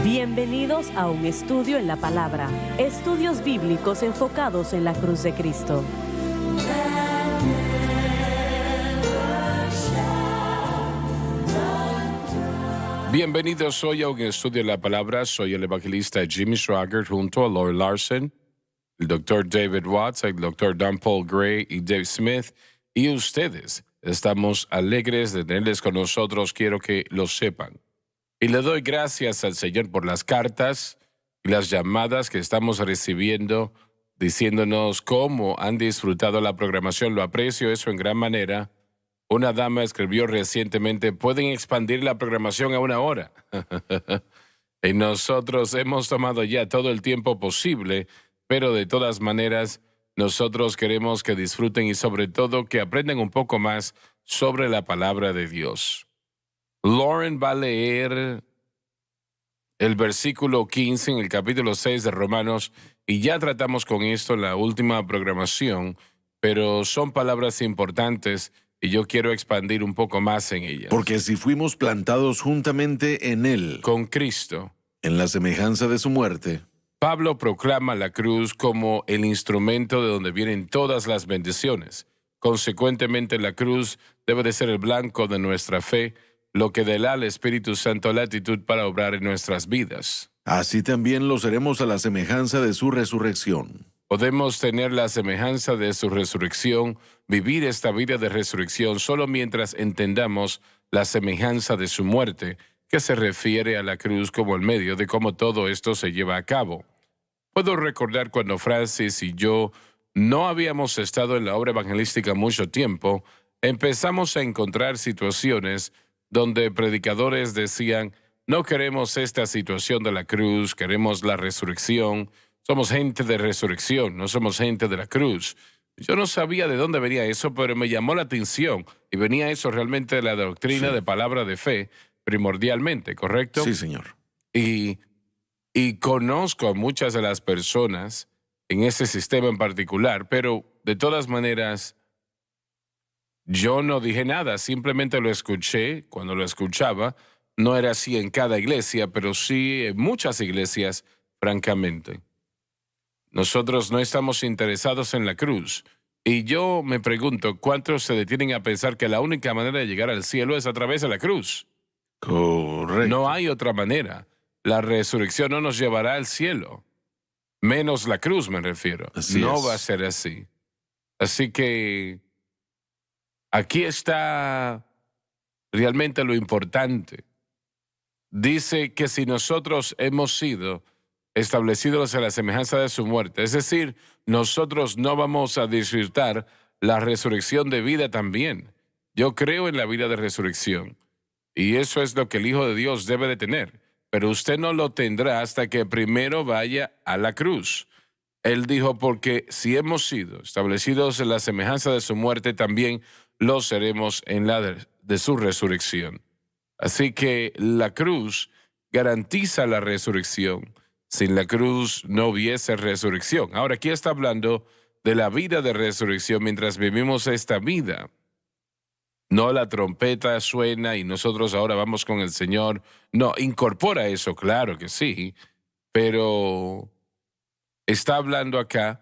Bienvenidos a un estudio en la palabra. Estudios bíblicos enfocados en la cruz de Cristo. Bienvenidos hoy a un estudio en la palabra. Soy el evangelista Jimmy Swaggart junto a Lori Larson, el Dr. David Watts, el Dr. Don Paul Gray y Dave Smith. Y ustedes, estamos alegres de tenerles con nosotros, quiero que lo sepan. Y le doy gracias al Señor por las cartas y las llamadas que estamos recibiendo, diciéndonos cómo han disfrutado la programación. Lo aprecio eso en gran manera. Una dama escribió recientemente, pueden expandir la programación a 1 hora. Y nosotros hemos tomado ya todo el tiempo posible, pero de todas maneras, nosotros queremos que disfruten y sobre todo que aprendan un poco más sobre la palabra de Dios. Lauren va a leer el versículo 15 en el capítulo 6 de Romanos, y ya tratamos con esto en la última programación, pero son palabras importantes y yo quiero expandir un poco más en ellas. Porque si fuimos plantados juntamente en Él, Con Cristo, en la semejanza de su muerte, Pablo proclama la cruz como el instrumento de donde vienen todas las bendiciones. Consecuentemente, la cruz debe de ser el blanco de nuestra fe, lo que da al Espíritu Santo latitud para obrar en nuestras vidas. así también lo seremos a la semejanza de su resurrección. Podemos tener la semejanza de su resurrección, vivir esta vida de resurrección solo mientras entendamos la semejanza de su muerte, que se refiere a la cruz como el medio de cómo todo esto se lleva a cabo. Puedo recordar cuando Francis y yo no habíamos estado en la obra evangelística mucho tiempo, empezamos a encontrar situaciones donde predicadores decían, no queremos esta situación de la cruz, queremos la resurrección. Somos gente de resurrección, no somos gente de la cruz. Yo no sabía de dónde venía eso, pero me llamó la atención. Y venía eso realmente de la doctrina de palabra de fe, primordialmente, ¿correcto? Sí, señor. Y conozco a muchas de las personas en ese sistema en particular, pero de todas maneras, yo no dije nada, simplemente lo escuché. Cuando lo escuchaba, no era así en cada iglesia, pero sí en muchas iglesias, francamente. Nosotros no estamos interesados en la cruz. Y yo me pregunto, ¿cuántos se detienen a pensar que la única manera de llegar al cielo es a través de la cruz? Correcto. No hay otra manera. La resurrección no nos llevará al cielo. Menos la cruz, me refiero. Así no es. va a ser así. Así que aquí está realmente lo importante. Dice que si nosotros hemos sido establecidos a la semejanza de su muerte, es decir, nosotros no vamos a disfrutar la resurrección de vida también. Yo creo en la vida de resurrección, y eso es lo que el Hijo de Dios debe de tener, pero usted no lo tendrá hasta que primero vaya a la cruz. Él dijo, porque si hemos sido establecidos en la semejanza de su muerte, también lo seremos en la de su resurrección. Así que la cruz garantiza la resurrección. Sin la cruz no hubiese resurrección. Ahora, aquí está hablando de la vida de resurrección mientras vivimos esta vida. No la trompeta suena y nosotros ahora vamos con el Señor. No, incorpora eso, claro que sí, pero está hablando acá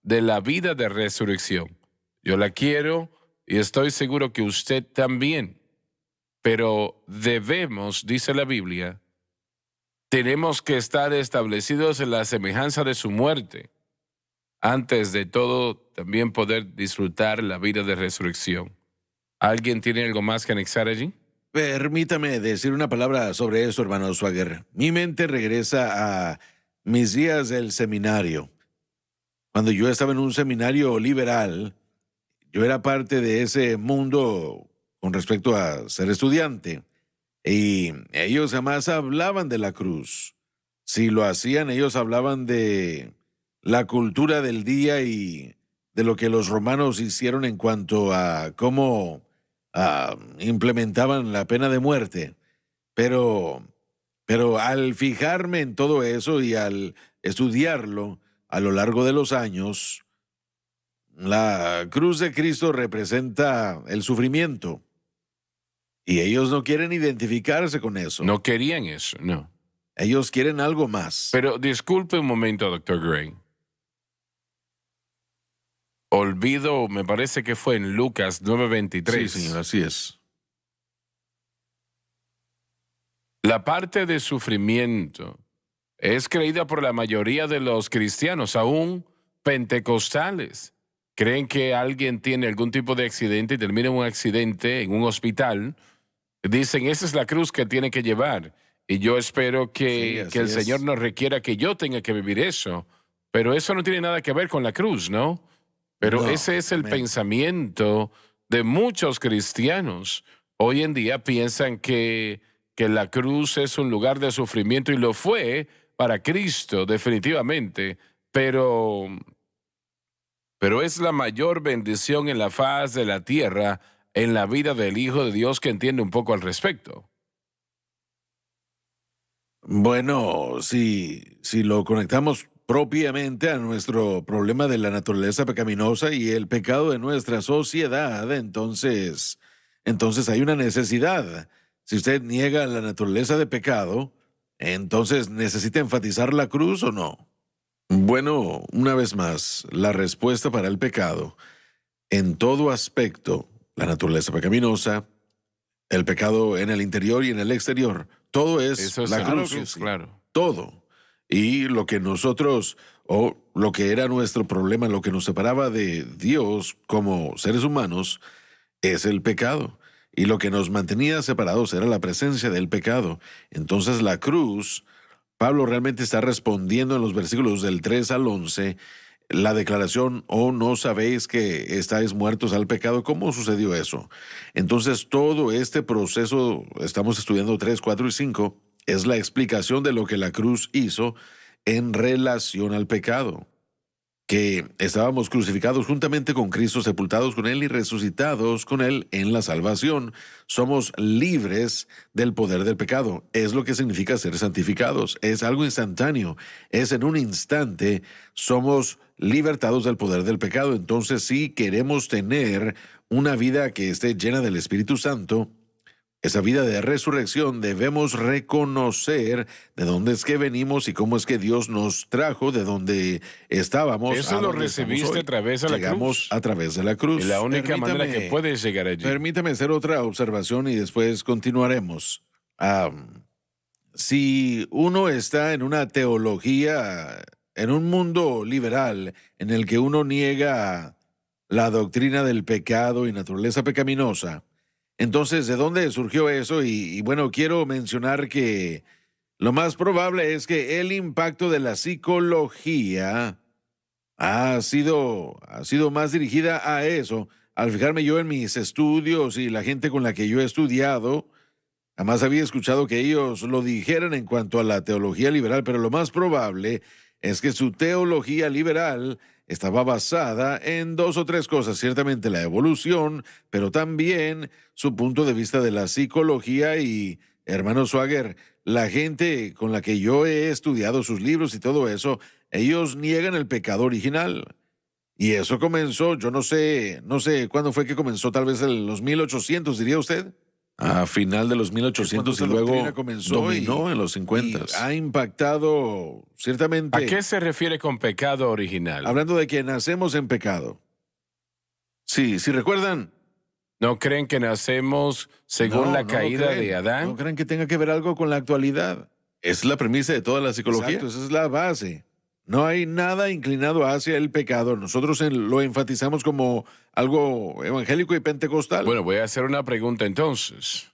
de la vida de resurrección. Yo la quiero y estoy seguro que usted también. Pero debemos, dice la Biblia, tenemos que estar establecidos en la semejanza de su muerte. Antes de todo, también poder disfrutar la vida de resurrección. ¿Alguien tiene algo más que anexar allí? Permítame decir una palabra sobre eso, hermano Swagger. Mi mente regresa a mis días del seminario. Cuando yo estaba en un seminario liberal, yo era parte de ese mundo con respecto a ser estudiante. Y ellos jamás hablaban de la cruz. Si lo hacían, ellos hablaban de la cultura del día y de lo que los romanos hicieron en cuanto a cómo implementaban la pena de muerte. Pero al fijarme en todo eso y al estudiarlo a lo largo de los años, la cruz de Cristo representa el sufrimiento. Y ellos no quieren identificarse con eso. No querían eso, no. Ellos quieren algo más. Pero disculpe un momento, doctor Gray. Olvido, me parece que fue en Lucas 9:23. Sí, señor, así es. La parte de sufrimiento es creída por la mayoría de los cristianos, aún pentecostales. Creen que alguien tiene algún tipo de accidente y termina en un accidente en un hospital. Dicen, esa es la cruz que tiene que llevar. Y yo espero que el Señor no requiera que yo tenga que vivir eso. Pero eso no tiene nada que ver con la cruz, ¿no? Pero No, ese es el amén. pensamiento de muchos cristianos. Hoy en día piensan que la cruz es un lugar de sufrimiento y lo fue para Cristo, definitivamente. Pero es la mayor bendición en la faz de la tierra, en la vida del Hijo de Dios que entiende un poco al respecto. Bueno, si lo conectamos propiamente a nuestro problema de la naturaleza pecaminosa y el pecado de nuestra sociedad, entonces hay una necesidad. Si usted niega la naturaleza de pecado, entonces ¿necesita enfatizar la cruz o no? Bueno, una vez más, la respuesta para el pecado, en todo aspecto, la naturaleza pecaminosa, el pecado en el interior y en el exterior, todo es Eso es la cruz, claro. todo. Y lo que nosotros, o lo que era nuestro problema, lo que nos separaba de Dios como seres humanos, es el pecado. Y lo que nos mantenía separados era la presencia del pecado. Entonces la cruz, Pablo realmente está respondiendo en los versículos del 3 al 11, la declaración, oh, ¿no sabéis que estáis muertos al pecado? ¿Cómo sucedió eso? Entonces todo este proceso, estamos estudiando 3, 4 y 5, es la explicación de lo que la cruz hizo en relación al pecado. Que estábamos crucificados juntamente con Cristo, sepultados con Él y resucitados con Él en la salvación. Somos libres del poder del pecado. Es lo que significa ser santificados. Es algo instantáneo. Es en un instante. Somos libertados del poder del pecado. Entonces, si queremos tener una vida que esté llena del Espíritu Santo, esa vida de resurrección, debemos reconocer de dónde es que venimos y cómo es que Dios nos trajo de donde estábamos. Eso lo recibiste a través de la Llegamos cruz. a través de la cruz. Es la única manera que puedes llegar allí. Permítame hacer otra observación y después continuaremos. Si uno está en una teología, en un mundo liberal en el que uno niega la doctrina del pecado y naturaleza pecaminosa, entonces, ¿de dónde surgió eso? Y bueno, quiero mencionar que lo más probable es que el impacto de la psicología ha sido más dirigida a eso. Al fijarme yo en mis estudios y la gente con la que yo he estudiado, jamás había escuchado que ellos lo dijeran en cuanto a la teología liberal, pero lo más probable es que su teología liberal estaba basada en 2 o 3 cosas, ciertamente la evolución, pero también su punto de vista de la psicología y, hermano Swagger, la gente con la que yo he estudiado sus libros y todo eso, ellos niegan el pecado original. Y eso comenzó, yo no sé cuándo fue que comenzó, tal vez en los 1800, diría usted. A final de los 1800 y luego dominó en los 50. Ha impactado ciertamente. ¿A qué se refiere con pecado original? Hablando de que nacemos en pecado. Sí, si recuerdan. ¿No creen que nacemos según la caída de Adán? ¿No creen que tenga que ver algo con la actualidad? Es la premisa de toda la psicología. Exacto, esa es la base. No hay nada inclinado hacia el pecado. Nosotros lo enfatizamos como algo evangélico y pentecostal. Bueno, voy a hacer una pregunta entonces.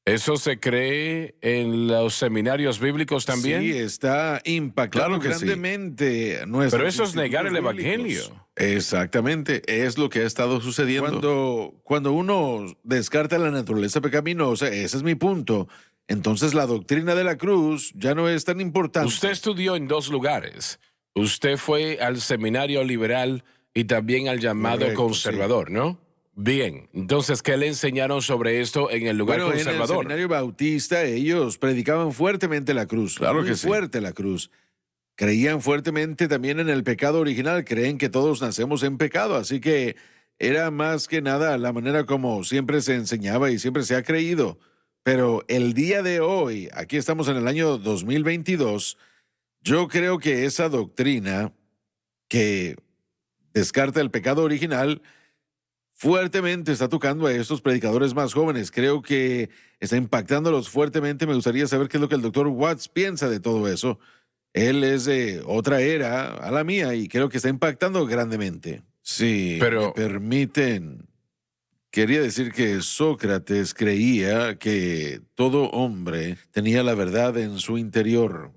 ¿Eso se cree en los seminarios bíblicos también? Sí, está impactando grandemente nuestros Pero eso es negar el bíblicos. Evangelio. Exactamente, es lo que ha estado sucediendo. Cuando uno descarta la naturaleza pecaminosa, ese es mi punto, entonces la doctrina de la cruz ya no es tan importante. Usted estudió en 2 lugares. Usted fue al seminario liberal y también al llamado Correcto, conservador, ¿no? Bien, entonces, ¿qué le enseñaron sobre esto en el lugar conservador? En el seminario bautista ellos predicaban fuertemente la cruz. Claro muy que sí. fuerte la cruz. Creían fuertemente también en el pecado original. Creen que todos nacemos en pecado. Así que era más que nada la manera como siempre se enseñaba y siempre se ha creído. Pero el día de hoy, aquí estamos en el año 2022, yo creo que esa doctrina que descarta el pecado original fuertemente está tocando a estos predicadores más jóvenes. Creo que está impactándolos fuertemente. Me gustaría saber qué es lo que el doctor Watts piensa de todo eso. Él es de otra era a la mía y creo que está impactando grandemente. Sí, Pero- me permiten. Quería decir que Sócrates creía que todo hombre tenía la verdad en su interior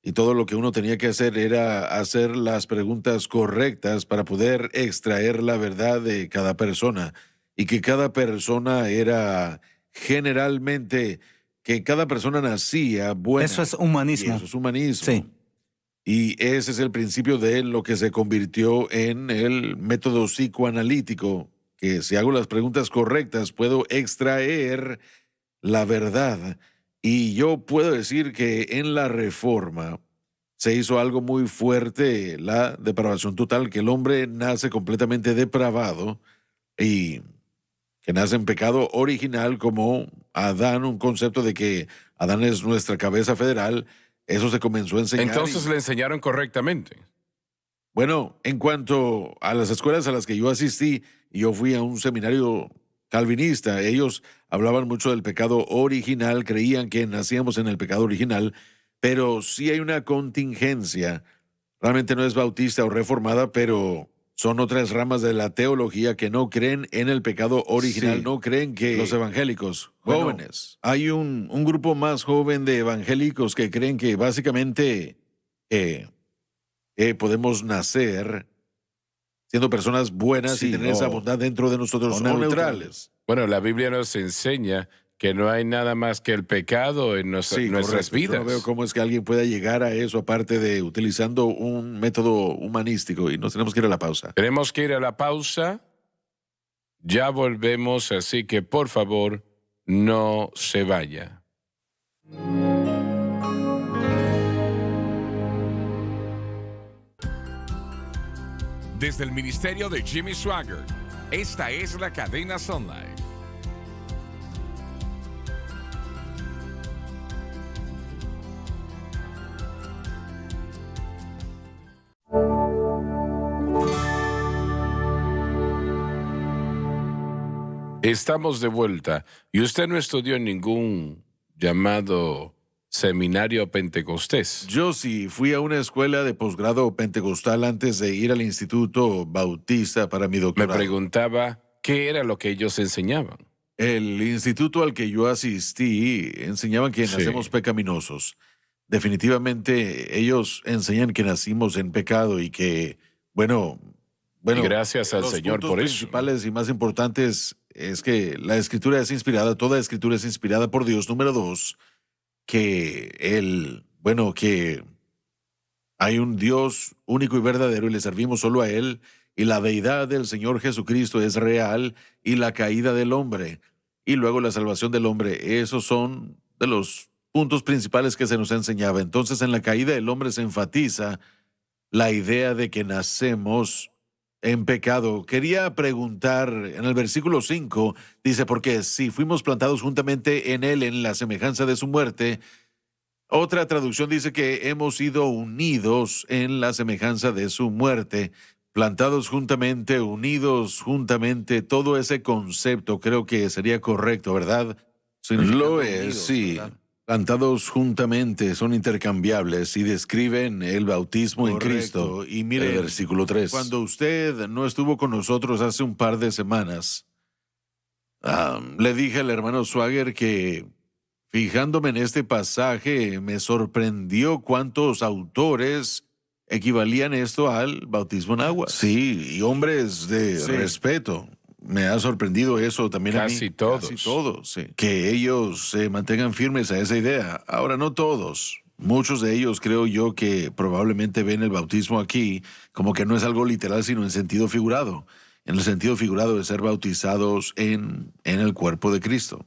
y todo lo que uno tenía que hacer era hacer las preguntas correctas para poder extraer la verdad de cada persona y que cada persona era generalmente, que cada persona nacía buena. Eso es humanismo. Y eso es humanismo. Sí. Y ese es el principio de lo que se convirtió en el método psicoanalítico, que si hago las preguntas correctas puedo extraer la verdad. Y yo puedo decir que en la Reforma se hizo algo muy fuerte, la depravación total, que el hombre nace completamente depravado y que nace en pecado original como Adán, un concepto de que Adán es nuestra cabeza federal. Eso se comenzó a enseñar. Entonces le enseñaron correctamente. Bueno, en cuanto a las escuelas a las que yo asistí, yo fui a un seminario calvinista. Ellos hablaban mucho del pecado original, creían que nacíamos en el pecado original, pero sí hay una contingencia. Realmente no es bautista o reformada, pero son otras ramas de la teología que no creen en el pecado original, Sí. no creen que los evangélicos jóvenes. Hay un grupo más joven de evangélicos que creen que básicamente podemos nacer siendo personas buenas Sí, y tener esa bondad dentro de nosotros, o o neutrales. neutrales. Bueno, la Biblia nos enseña que no hay nada más que el pecado en nuestras Correcto. vidas. Yo no veo cómo es que alguien pueda llegar a eso aparte de utilizando un método humanístico, y nos tenemos que ir a la pausa. Tenemos que ir a la pausa. Ya volvemos, así que por favor, no se vaya. Desde el ministerio de Jimmy Swaggart, esta es la cadena Sunlight. Estamos de vuelta. Y usted no estudió en ningún llamado seminario pentecostés. Yo sí fui a una escuela de posgrado pentecostal antes de ir al Instituto Bautista para mi Me doctorado. preguntaba qué era lo que ellos enseñaban. El instituto al que yo asistí enseñaban que Sí. nacemos pecaminosos. Definitivamente ellos enseñan que nacimos en pecado y que, bueno, Y gracias al los Señor puntos por eso. principales y más importantes es que la escritura es inspirada, toda escritura es inspirada por Dios. Número 2, que que hay un Dios único y verdadero y le servimos solo a Él, y la deidad del Señor Jesucristo es real, y la caída del hombre y luego la salvación del hombre. Esos son de los puntos principales que se nos enseñaba. Entonces, en la caída del hombre se enfatiza la idea de que nacemos en pecado. Quería preguntar, en el versículo 5, dice, porque si fuimos plantados juntamente en Él, en la semejanza de su muerte. Otra traducción dice que hemos sido unidos en la semejanza de su muerte, plantados juntamente, unidos juntamente, todo ese concepto creo que sería correcto, ¿verdad? Lo es, unidos, sí. ¿verdad? Plantados juntamente son intercambiables y describen el bautismo en Correcto. Cristo. Y mire, el versículo 3. Cuando usted no estuvo con nosotros hace un par de semanas, le dije al hermano Swagger que, fijándome en este pasaje, me sorprendió cuántos autores equivalían esto al bautismo en agua. Sí, y hombres de respeto. Me ha sorprendido eso también a mí. Casi todos. Casi todos, sí. Que ellos se mantengan firmes a esa idea. Ahora, no todos. Muchos de ellos creo yo que probablemente ven el bautismo aquí como que no es algo literal, sino en sentido figurado. En el sentido figurado de ser bautizados en el cuerpo de Cristo.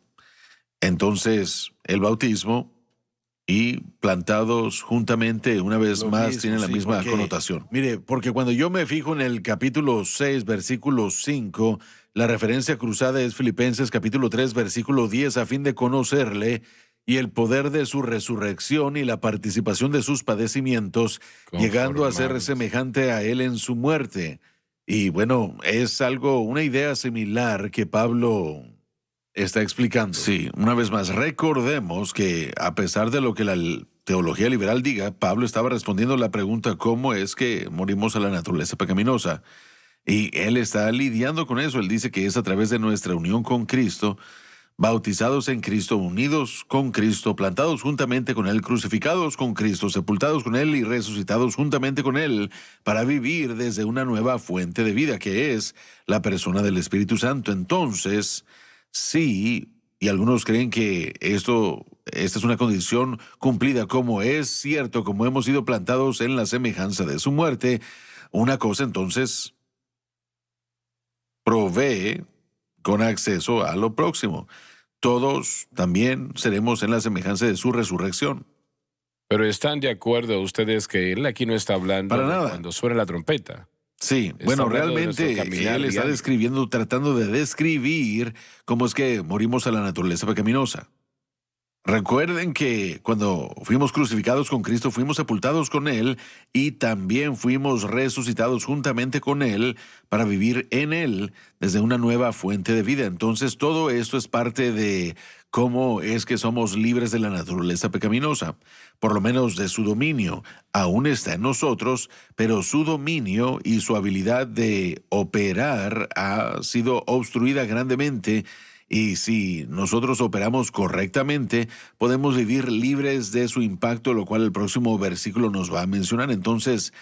Entonces, el bautismo y plantados juntamente, una vez más, tienen la misma connotación. Mire, porque cuando yo me fijo en el capítulo 6, versículo 5, La referencia cruzada es Filipenses capítulo 3, versículo 10, a fin de conocerle y el poder de su resurrección y la participación de sus padecimientos, llegando a ser Conformados. semejante a él en su muerte. Y bueno, es una idea similar que Pablo está explicando. Sí, una vez más, recordemos que a pesar de lo que la teología liberal diga, Pablo estaba respondiendo la pregunta ¿cómo es que morimos a la naturaleza pecaminosa? Y él está lidiando con eso. Él dice que es a través de nuestra unión con Cristo, bautizados en Cristo, unidos con Cristo, plantados juntamente con Él, crucificados con Cristo, sepultados con Él y resucitados juntamente con Él, para vivir desde una nueva fuente de vida, que es la persona del Espíritu Santo. Entonces, sí, y algunos creen que esta es una condición cumplida, como es cierto, como hemos sido plantados en la semejanza de su muerte, una cosa entonces provee con acceso a lo próximo. Todos también seremos en la semejanza de su resurrección. Pero ¿están de acuerdo ustedes que él aquí no está hablando Para de nada. cuando suena la trompeta? Sí, Está bueno, hablando de nuestro realmente caminar él está diario. describiendo, tratando de describir cómo es que morimos a la naturaleza pecaminosa. Recuerden que cuando fuimos crucificados con Cristo, fuimos sepultados con Él y también fuimos resucitados juntamente con Él para vivir en Él desde una nueva fuente de vida. Entonces, todo esto es parte de cómo es que somos libres de la naturaleza pecaminosa, por lo menos de su dominio. Aún está en nosotros, pero su dominio y su habilidad de operar ha sido obstruida grandemente. Y si nosotros operamos correctamente, podemos vivir libres de su impacto, lo cual el próximo versículo nos va a mencionar. Entonces,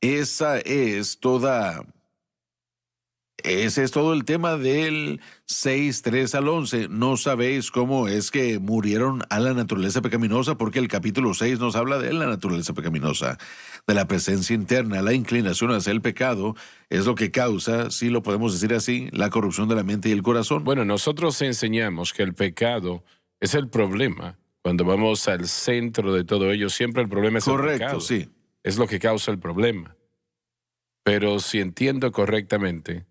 ese es todo el tema del 6, 3 al 11. No sabéis cómo es que murieron a la naturaleza pecaminosa, porque el capítulo 6 nos habla de la naturaleza pecaminosa, de la presencia interna, la inclinación hacia el pecado, es lo que causa, si lo podemos decir así, la corrupción de la mente y el corazón. Bueno, nosotros enseñamos que el pecado es el problema. Cuando vamos al centro de todo ello, siempre el problema es el Correcto, pecado. sí. Es lo que causa el problema. Pero si entiendo correctamente,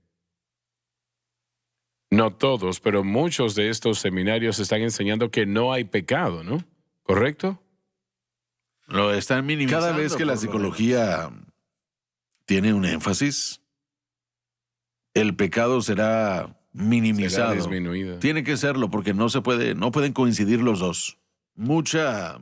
no todos, pero muchos de estos seminarios están enseñando que no hay pecado, ¿no? ¿Correcto? Lo están minimizando. Cada vez que la por lo psicología tiene un énfasis, el pecado será minimizado. Será disminuido. Tiene que serlo porque no pueden coincidir los dos. Mucha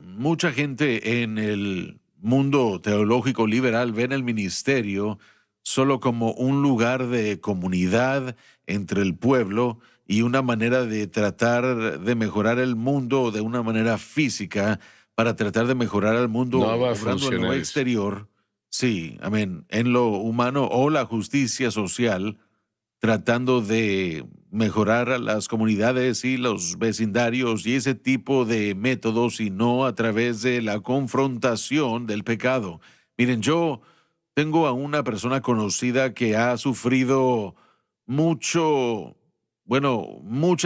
gente en el mundo teológico liberal ven el ministerio solo como un lugar de comunidad entre el pueblo y una manera de tratar de mejorar el mundo de una manera física para tratar de mejorar al mundo No va a obrando en funcionar lo eso. exterior. Sí, amén. En lo humano o la justicia social, tratando de mejorar a las comunidades y los vecindarios y ese tipo de métodos, y no a través de la confrontación del pecado. Miren, yo tengo a una persona conocida que ha sufrido mucha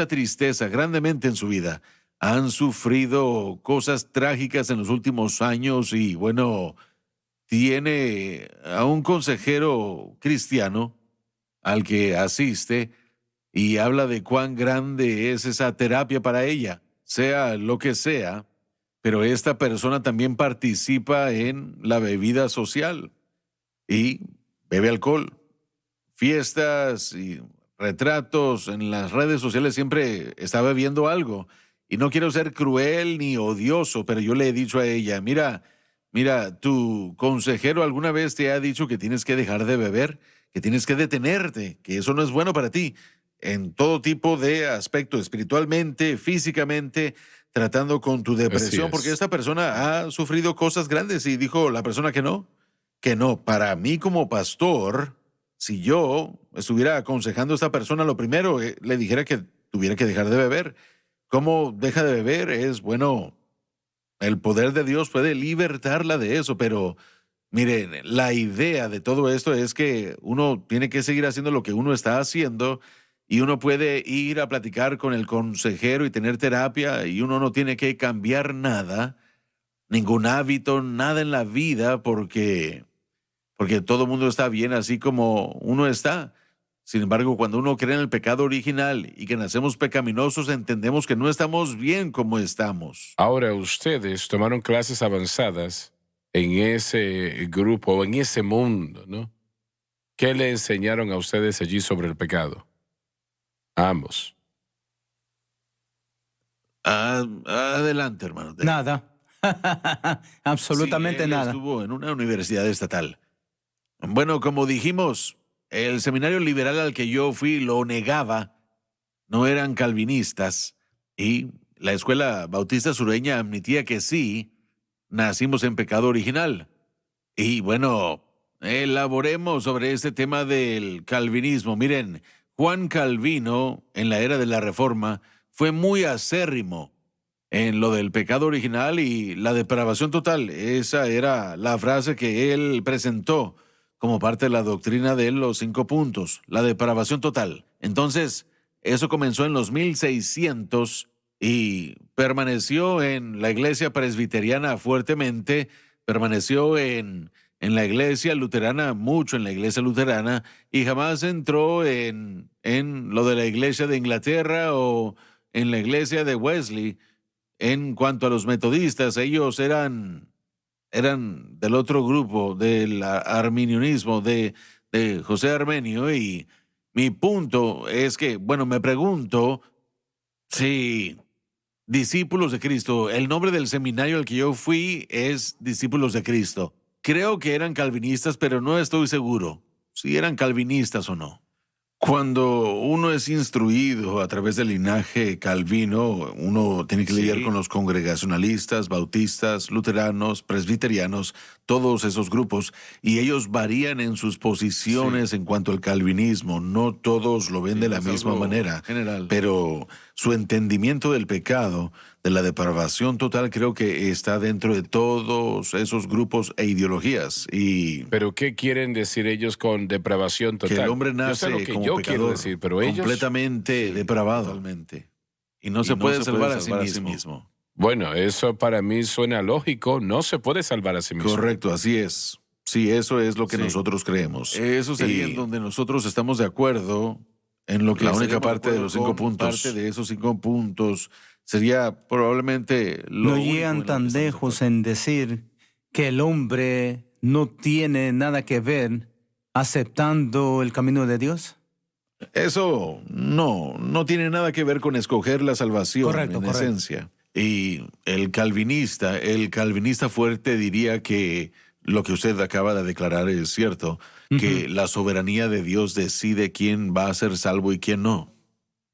tristeza grandemente en su vida. Han sufrido cosas trágicas en los últimos años y bueno, tiene a un consejero cristiano al que asiste y habla de cuán grande es esa terapia para ella, sea lo que sea, pero esta persona también participa en la bebida social y bebe alcohol, fiestas y retratos en las redes sociales, siempre está bebiendo algo. Y no quiero ser cruel ni odioso, pero yo le he dicho a ella, mira, tu consejero alguna vez te ha dicho que tienes que dejar de beber, que tienes que detenerte, que eso no es bueno para ti, en todo tipo de aspecto, espiritualmente, físicamente, tratando con tu depresión, es. porque esta persona ha sufrido cosas grandes y dijo la persona que no. Para mí como pastor, si yo estuviera aconsejando a esta persona, lo primero le dijera que tuviera que dejar de beber. ¿Cómo deja de beber? El poder de Dios puede libertarla de eso, pero miren, la idea de todo esto es que uno tiene que seguir haciendo lo que uno está haciendo y uno puede ir a platicar con el consejero y tener terapia y uno no tiene que cambiar nada, ningún hábito, nada en la vida porque todo el mundo está bien así como uno está. Sin embargo, cuando uno cree en el pecado original y que nacemos pecaminosos, entendemos que no estamos bien como estamos. Ahora ustedes tomaron clases avanzadas en ese grupo, en ese mundo, ¿no? ¿Qué le enseñaron a ustedes allí sobre el pecado? A ambos. Adelante, hermano. Nada. Absolutamente Sí, él nada. estuvo en una universidad estatal. Bueno, como dijimos, el seminario liberal al que yo fui lo negaba. No eran calvinistas. Y la escuela bautista sureña admitía que sí, nacimos en pecado original. Y bueno, elaboremos sobre este tema del calvinismo. Miren, Juan Calvino, en la era de la Reforma, fue muy acérrimo en lo del pecado original y la depravación total. Esa era la frase que él presentó como parte de la doctrina de los 5 puntos, la depravación total. Entonces, eso comenzó en los 1600 y permaneció en la iglesia presbiteriana fuertemente, permaneció en la iglesia luterana, mucho en la iglesia luterana, y jamás entró en lo de la iglesia de Inglaterra o en la iglesia de Wesley. En cuanto a los metodistas, ellos eran del otro grupo, del arminionismo de José Armenio, y mi punto es que, bueno, me pregunto si Discípulos de Cristo, el nombre del seminario al que yo fui es Discípulos de Cristo. Creo que eran calvinistas, pero no estoy seguro si eran calvinistas o no. Cuando uno es instruido a través del linaje calvino, uno tiene que lidiar con los congregacionalistas, bautistas, luteranos, presbiterianos, todos esos grupos, y ellos varían en sus posiciones en cuanto al calvinismo. No todos lo ven de la misma manera, general, pero su entendimiento del pecado, de la depravación total, creo que está dentro de todos esos grupos e ideologías. ¿Pero qué quieren decir ellos con depravación total? Que el hombre nace yo sé lo que como yo pecador, quiero decir, pero ellos completamente depravado. Totalmente. Y no se puede salvar a sí mismo. Bueno, eso para mí suena lógico. No se puede salvar a sí mismo. Correcto, así es. Sí, eso es lo que nosotros creemos. Eso sería en donde nosotros estamos de acuerdo en lo que la única parte de los 5 puntos. Parte de esos 5 puntos sería probablemente lo No único llegan tan lejos en decir que el hombre no tiene nada que ver aceptando el camino de Dios. Eso no tiene nada que ver con escoger la salvación, Correcto. esencia. Y el calvinista fuerte diría que lo que usted acaba de declarar es cierto, que la soberanía de Dios decide quién va a ser salvo y quién no.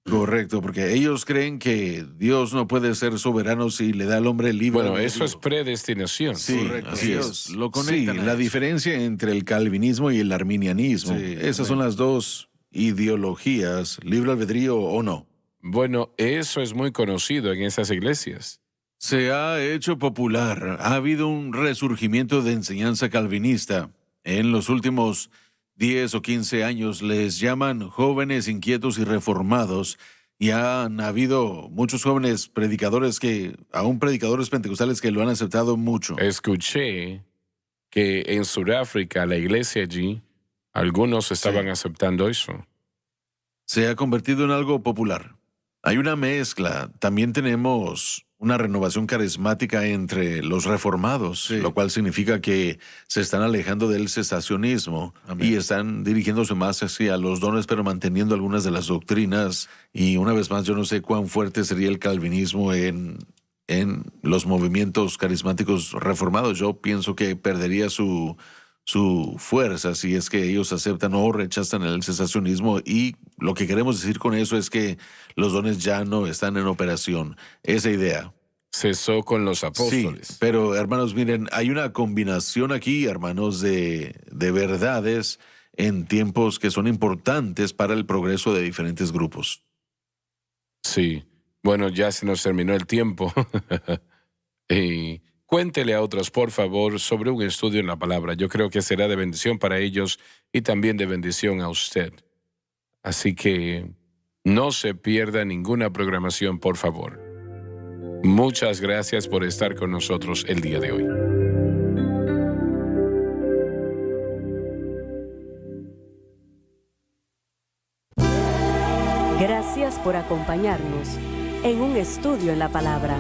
Correcto, porque ellos creen que Dios no puede ser soberano si le da al hombre libre. Bueno, eso es predestinación. Sí, correcto, así es. Lo conectan. Sí, la diferencia entre el calvinismo y el arminianismo. Sí, esas son las dos ideologías, libre albedrío o no. Bueno, eso es muy conocido en esas iglesias. Se ha hecho popular. Ha habido un resurgimiento de enseñanza calvinista. En los últimos 10 o 15 años les llaman jóvenes inquietos y reformados, y han habido muchos jóvenes predicadores aún predicadores pentecostales que lo han aceptado mucho. Escuché que en Sudáfrica, la iglesia allí, algunos estaban aceptando eso. Se ha convertido en algo popular. Hay una mezcla. También tenemos una renovación carismática entre los reformados, lo cual significa que se están alejando del cesacionismo y están dirigiéndose más hacia los dones, pero manteniendo algunas de las doctrinas. Y una vez más, yo no sé cuán fuerte sería el calvinismo en los movimientos carismáticos reformados. Yo pienso que perdería su fuerza si es que ellos aceptan o rechazan el cesacionismo, y lo que queremos decir con eso es que los dones ya no están en operación. Esa idea. Cesó con los apóstoles. Sí, pero hermanos, miren, hay una combinación aquí, hermanos, de verdades en tiempos que son importantes para el progreso de diferentes grupos. Sí, bueno, ya se nos terminó el tiempo. Y cuéntele a otros, por favor, sobre un estudio en la palabra. Yo creo que será de bendición para ellos y también de bendición a usted. Así que no se pierda ninguna programación, por favor. Muchas gracias por estar con nosotros el día de hoy. Gracias por acompañarnos en un estudio en la palabra.